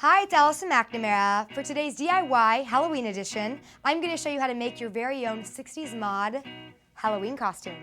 Hi, it's Allison McNamara. For today's DIY Halloween edition, I'm going to show you how to make your very own 60s mod Halloween costume.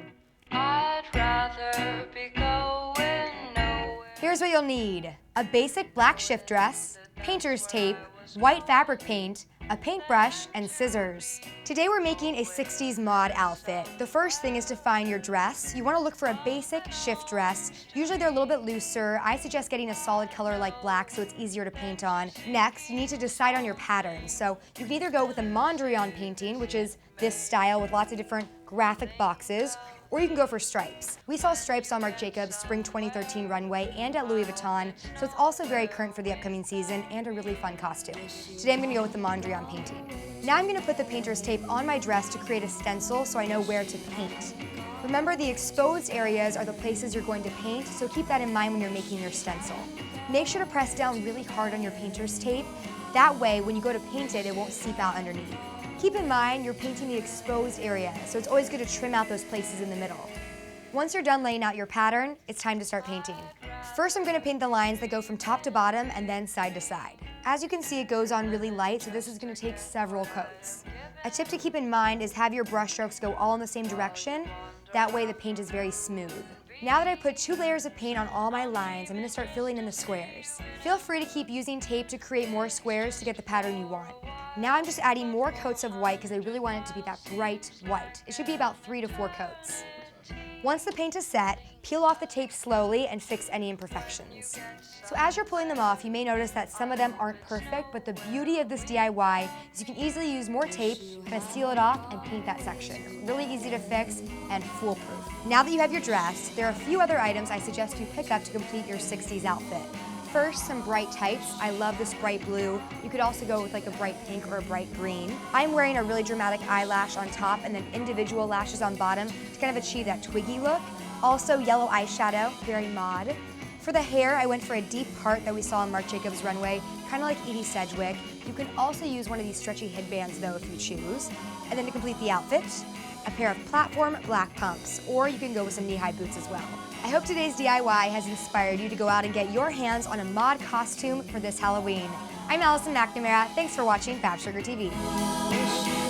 I'd rather be going nowhere. Here's what you'll need: a basic black shift dress, painter's tape, white fabric paint, a paintbrush, and scissors. Today we're making a 60s mod outfit. The first thing is to find your dress. You want to look for a basic shift dress. Usually they're a little bit looser. I suggest getting a solid color like black so it's easier to paint on. Next, you need to decide on your pattern. So you can either go with a Mondrian painting, which is this style with lots of different graphic boxes, or you can go for stripes. We saw stripes on Marc Jacobs' Spring 2013 runway and at Louis Vuitton, so it's also very current for the upcoming season and a really fun costume. Today I'm gonna go with the Mondrian painting. Now I'm gonna put the painter's tape on my dress to create a stencil so I know where to paint. Remember, the exposed areas are the places you're going to paint, so keep that in mind when you're making your stencil. Make sure to press down really hard on your painter's tape. That way, when you go to paint it, it won't seep out underneath. Keep in mind you're painting the exposed area, so it's always good to trim out those places in the middle. Once you're done laying out your pattern, it's time to start painting. First, I'm going to paint the lines that go from top to bottom and then side to side. As you can see, it goes on really light, so this is going to take several coats. A tip to keep in mind is have your brush strokes go all in the same direction. That way the paint is very smooth. Now that I put 2 layers of paint on all my lines, I'm going to start filling in the squares. Feel free to keep using tape to create more squares to get the pattern you want. Now I'm just adding more coats of white because I really want it to be that bright white. It should be about 3 to 4 coats. Once the paint is set, peel off the tape slowly and fix any imperfections. So as you're pulling them off, you may notice that some of them aren't perfect, but the beauty of this DIY is you can easily use more tape, kind of seal it off, and paint that section. Really easy to fix and foolproof. Now that you have your dress, there are a few other items I suggest you pick up to complete your 60s outfit. First, some bright tights. I love this bright blue. You could also go with like a bright pink or a bright green. I'm wearing a really dramatic eyelash on top and then individual lashes on bottom to kind of achieve that twiggy look. Also yellow eyeshadow, very mod. For the hair, I went for a deep part that we saw on Marc Jacobs' runway, kind of like Edie Sedgwick. You can also use one of these stretchy headbands though if you choose. And then to complete the outfit, a pair of platform black pumps, or you can go with some knee-high boots as well. I hope today's DIY has inspired you to go out and get your hands on a mod costume for this Halloween. I'm Allison McNamara. Thanks for watching POPSUGAR TV.